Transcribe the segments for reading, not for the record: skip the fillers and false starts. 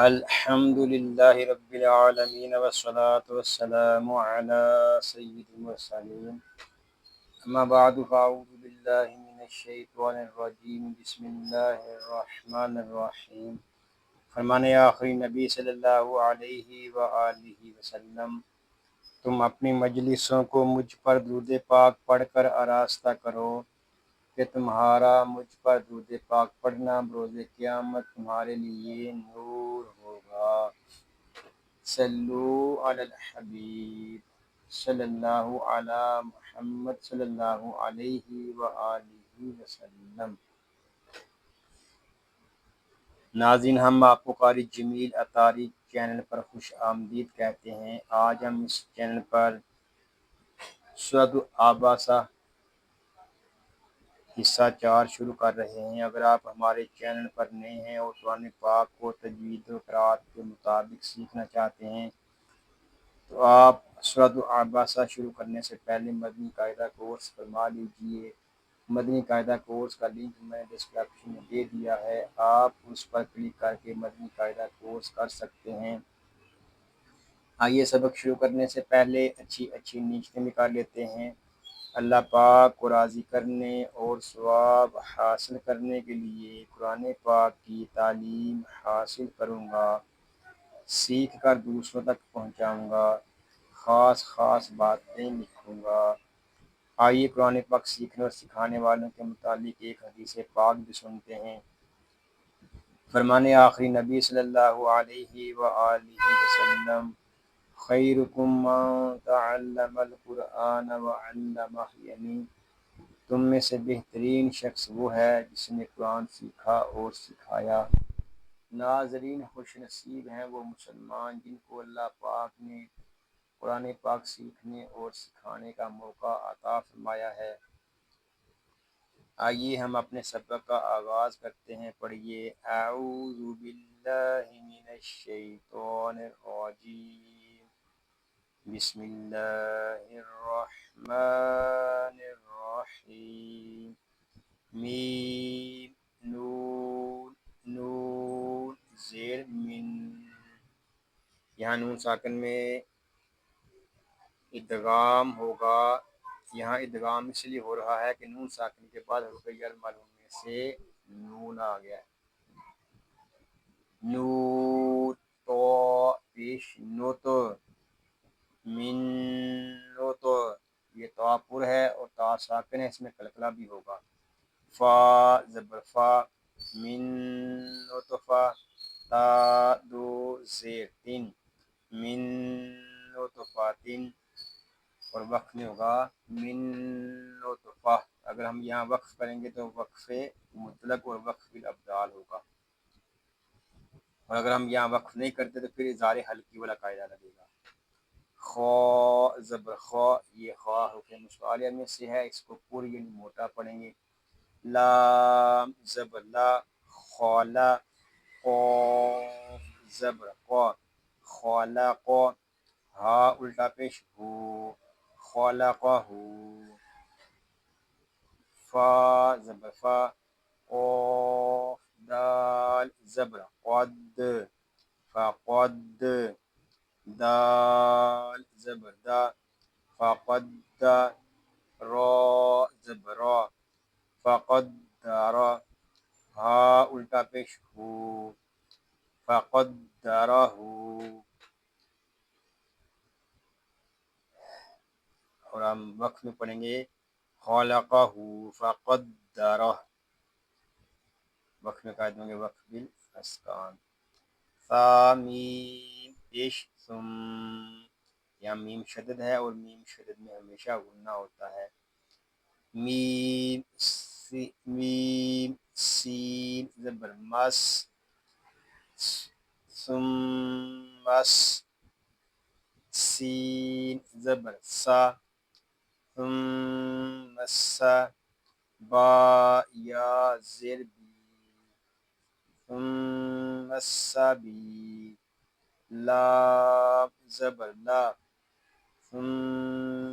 الحمد للہ رب العالمین والصلاة والسلام علی سید المرسلین اما بعد فاعوذ باللہ من الشیطان الرجیم بسم اللہ الرحمن الرحیم۔ فرمانے آخری نبی صلی اللہ علیہ وآلہ وسلم، تم اپنی مجلسوں کو مجھ پر درود پاک پڑھ کر آراستہ کرو کہ تمہارا مجھ پر درود پاک پڑھنا بروز قیامت تمہارے لیے نور ہوگا۔ صلو علی الحبیب صلی اللہ علی محمد صلی اللہ علیہ وآلہ وسلم۔ ناظرین، ہم آپ کو قاری جمیل اطاری چینل پر خوش آمدید کہتے ہیں۔ آج ہم اس چینل پر سورۃ عباسہ حصہ 4 شروع کر رہے ہیں۔ اگر آپ ہمارے چینل پر نئے ہیں اور قرآن پاک کو تجوید و قرات کے مطابق سیکھنا چاہتے ہیں تو آپ سورۃ عباسہ شروع کرنے سے پہلے مدنی قاعدہ کورس فرما لیجئے۔ مدنی قاعدہ کورس کا لنک میں ڈسکرپشن میں دے دیا ہے، آپ اس پر کلک کر کے مدنی قاعدہ کورس کر سکتے ہیں۔ آئیے سبق شروع کرنے سے پہلے اچھی نیتیں نکال لیتے ہیں۔ اللہ پاک کو راضی کرنے اور ثواب حاصل کرنے کے لیے قرآن پاک کی تعلیم حاصل کروں گا، سیکھ کر دوسروں تک پہنچاؤں گا، خاص باتیں لکھوں گا۔ آئیے قرآن پاک سیکھنے اور سکھانے والوں کے متعلق ایک حدیث پاک بھی سنتے ہیں۔ فرمانے آخری نبی صلی اللہ علیہ وآلہ وسلم، خیرکم من تعلم القرآن وعلمہ، یعنی تم میں سے بہترین شخص وہ ہے جس نے قرآن سیکھا اور سکھایا۔ ناظرین، خوش نصیب ہیں وہ مسلمان جن کو اللہ پاک نے قرآن پاک سیکھنے اور سکھانے کا موقع عطا فرمایا ہے۔ آئیے ہم اپنے سبق کا آغاز کرتے ہیں۔ پڑھیے، اعوذ باللہ من الشیطان الرجیم، بسم اللہ الرحمن الرحیم، میم نون نون زیر من۔ یہاں نون ساکن میں ادغام ہوگا۔ یہاں ادغام اس لیے ہو رہا ہے کہ نون ساکن کے بعد حروف جر معلوم میں سے نون آ گیا ہے۔ نون تو پیش نوت، من نوت، یہ تو پر ہے اور تا ساکن ہے، اس میں قلقلہ بھی ہوگا۔ فا زبر فا، من نطفہ، تا دو زیر تین، من نطفاتن، اور وقف میں ہوگا من نطفہ۔ اگر ہم یہاں وقف کریں گے تو وقف مطلق اور وقف بالابدال ہوگا، اور اگر ہم یہاں وقف نہیں کرتے تو پھر اظہار حلقی والا قاعدہ لگے گا۔ خا زبر خا، یہ خا حروف مصالحہ میں سے ہے، اس کو پوری یعنی موٹا پڑھیں گے۔ لام زبر لا، خالا، قاف زبر قا، خالق، ہا الٹا پیش ہو، خالقہ، فا زبر فا، قاف دال زبر قد، فقد، دال زبر دا، فقد، را زبر را، فقدر، ہا الٹا پیش ہو، فقدرہ۔ اور ہم وقت میں پڑھیں گے خلقہ فقدرہ، وقت میں قائد ہوں گے وقت بالاسکان۔ ثا میم پیش ثم، یہاں میم شدد ہے اور میم شدد میں ہمیشہ غنہ ہوتا ہے۔ میم سین زبر مس، ثم مس، سین زبر سا، ثم مسا، با یا زیر بی، ثم مسا بی، لام زبر لا، ثم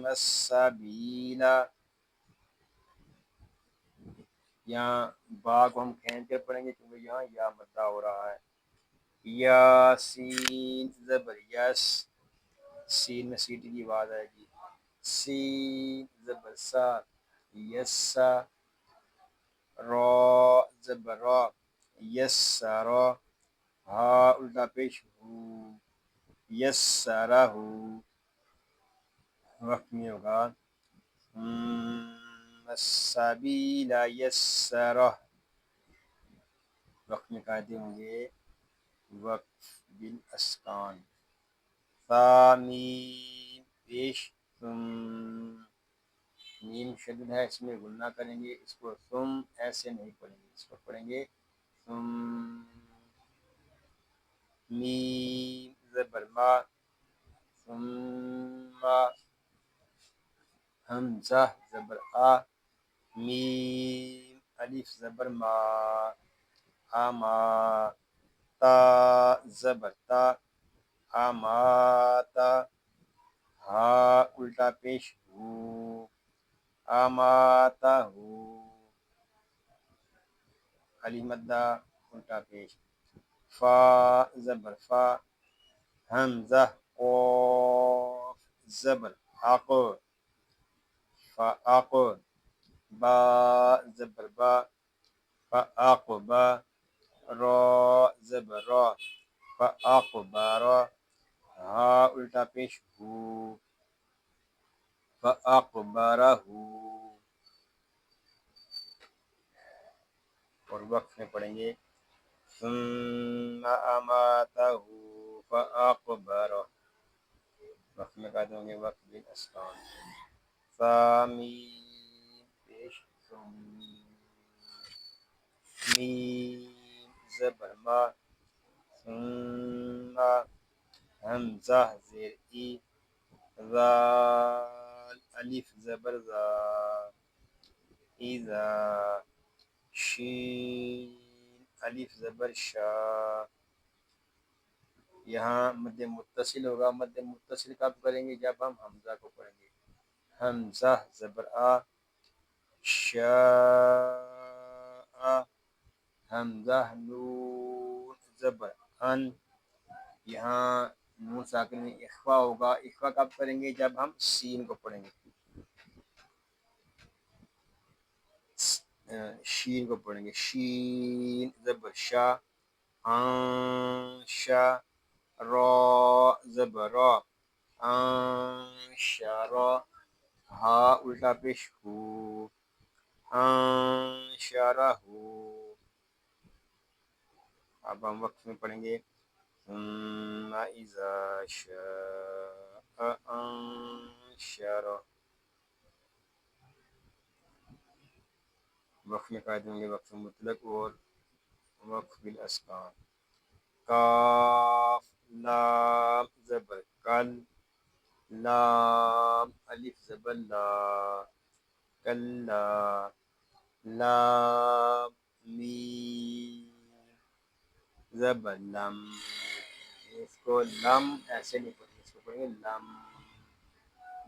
مسا بیلا۔ یہاں با کو ہم کھینچ کر پڑھیں گے کیونکہ یہاں یا مدہ ہو رہا ہے۔ یاسین زبر یس، سین میں سیٹی کی آواز آئے گی. سین زبر سا، یسا. را زبر را، یسرا. ہا الٹا پیش ہو، یسرہ. وقت میں ہوگا السبیل یسرہ. وقت میں قاعدے ہوں گے وقف بالاسکان. میم پیش تم، میم شدید ہے، اس میں گننا کریں گے. اس کو تم ایسے نہیں پڑھیں گے، اس کو پڑھیں گے تم. میم زبر ما، ثم. حمزہ زبر آ، میم الف زبر ما، آما. تا زبر تا، آماتا. ہا الٹا پیش ہو، آماتا ہو. الف مدہ الٹا پیش. فا زبر فا، حمزہ قوف زبر حق، فاق. با زبر با، فاقبا. را زبر را، فاقبرا. ہا الٹا پیش ہو، فاقبرہ. اور وقت میں پڑھیں گے ثم اماتہ فاقبرہ. وقت میں کہتے ہوں گے وقت بالاسکان. سامی پیش ثم. میم زبر ما، ثم. حمزہ زیر ای، ذال الف زبر ذا، اذا. شین الف زبر شا. یہاں مد متصل ہوگا. مد متصل کب کریں گے؟ جب ہم حمزہ کو پڑھیں گے. حمزہ زبر آ، شاء. حمزہ نون زبر ان. یہاں نون ساکن میں اخفا ہوگا. اخفا کب کریں گے؟ جب ہم سین کو پڑھیں گے. شین کو پڑھیں گے. شین زبر شا، شا. را زبر را، شارا. ہا الٹا پیش ہو، شارہ. اب ہم وقت میں پڑھیں گے ثم اذا شاء انشرہ. وقت میں قاعدے ہوں گے وقت مطلق اور وقت بالاسکان. کاف لام زبر کل، لام الف زبر لا، کلا. لام میم زبر لم. اس کو لم ایسے نہیں پڑھیں گے، اس کو پڑھیں گے لم.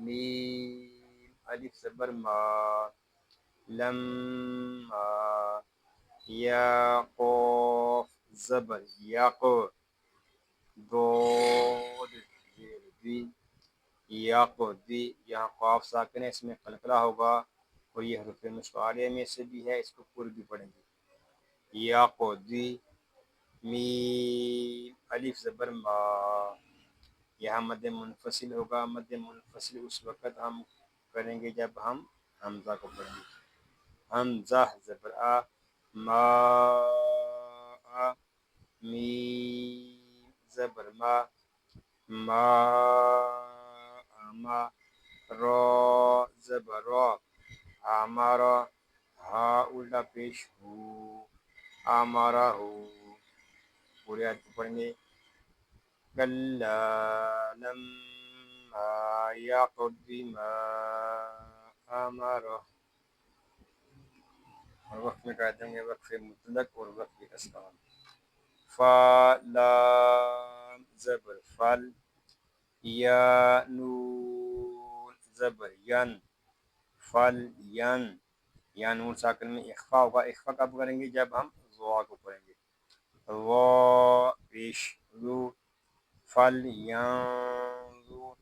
میم الف زبر ما، لما. یا قوف زبر یق، دود زیر دی، یق دی. یہاں قاف ساکن ہے، اس میں قلقلہ ہوگا اور یہ حروف متحرکہ میں سے بھی ہے، اس کو پورا بھی پڑھیں گے. یق دی. میم الف زبر ما، یہاں مد منفصل ہوگا. مد منفصل اس وقت ہم کریں گے جب ہم حمزہ کو پڑھیں گے. حمزہ زبر آ، ما. میم زبر ما، ما. آما. را زبر را، آمارا. ہا الٹا پیش ہو، آمارا ہو. پورے آیت کو پڑھیں گے. کلا لما یقض ما امرہ. اور وقت میں کہتے ہیں وقف مطلق اور وقف اسکان. فا لام زبر فل، یا نون زبر ین، فل ین. یا نون ساکن میں اخفا ہوگا. اخفا کب کریں گے؟ جب ہم وا کو پڑھیں گے. وا پیش رو فلینظر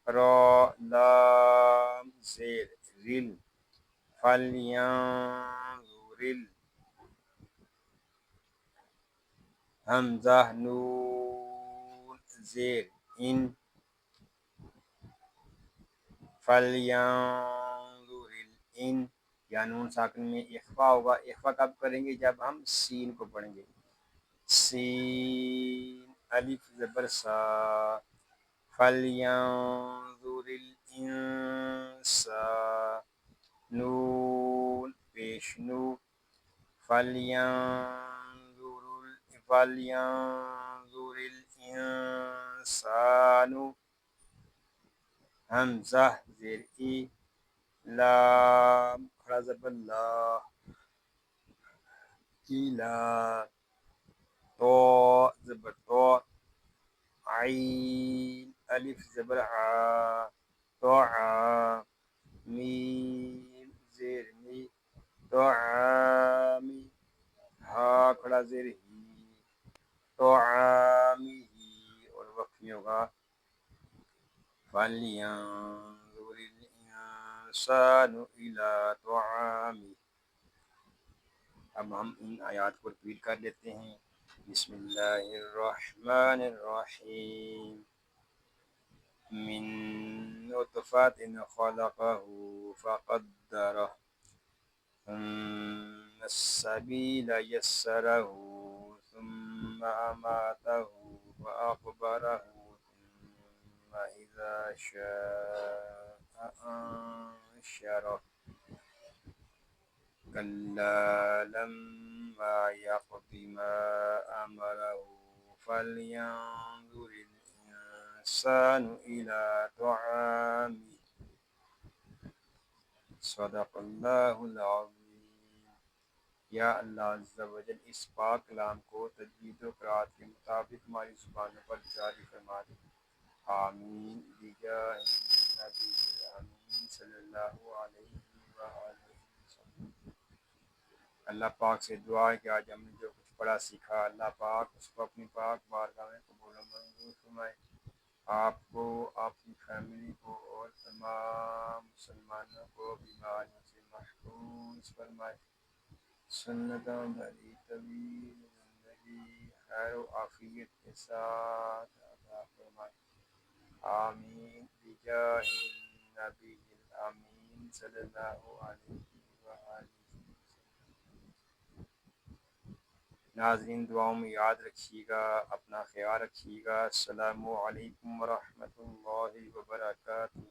را لام زیر ریل فلینظر حمزہ نون زیر ان فلینظر ان یا نون ساکن میں اخفا ہوگا. اخفا کب کریں گے؟ جب ہم سین کو پڑھیں گے. سین الف زبر سا فلینظر الانسان نون پیش نو فلینظر الانسان حمزہ زیر ای لام کھڑا زبر لا ایلا تو زبر تو عین الف زبر آ تو آ میم زیر می تو آمی ہا کھڑا زیر ہی تو آمی ہی اور وقفی ہوگا فَلْيَنظُرِ الْإِنسَانُ إِلَىٰ طَعَامِهِ. اب ہم ان آیات کو ریپیٹ کر لیتے ہیں. بسم اللہ الرحمن الرحیم من نطفة خلقه فقدره ثم السبيل يسره ثم أماته فأقبره ثم إذا شاء أنشره كلا لما يقض ما أمره فلينظر الإنسان إلى طعامه صدق اللہ العظیم. یا اللہ عز و جل اس پاک کلام کو تجوید و قرات کے مطابق ہماری زبانوں پر جاری فرما دے. آمین بجاہ نبی الامین صلی اللہ علیہ وآلہ وسلم. اللہ پاک سے دعا ہے کہ آج ہم نے جو کچھ پڑھا سیکھا اللہ پاک اس کو اپنی پاک بارگاہ میں قبول و منظور فرمائے. آپ کو، آپ کی فیملی کو اور تمام مسلمانوں کو بیماریوں سے محفوظ فرمائے. سنتوں بھری طویل زندگی خیر و عافیت کے ساتھ عطا فرمائے. آمین بجاہ النبی الامین صلی اللہ علیہ وآلہ. ناظرین دعاؤں میں یاد رکھیے گا، اپنا خیال رکھیے گا. السلام علیکم ورحمۃ اللہ وبرکاتہ.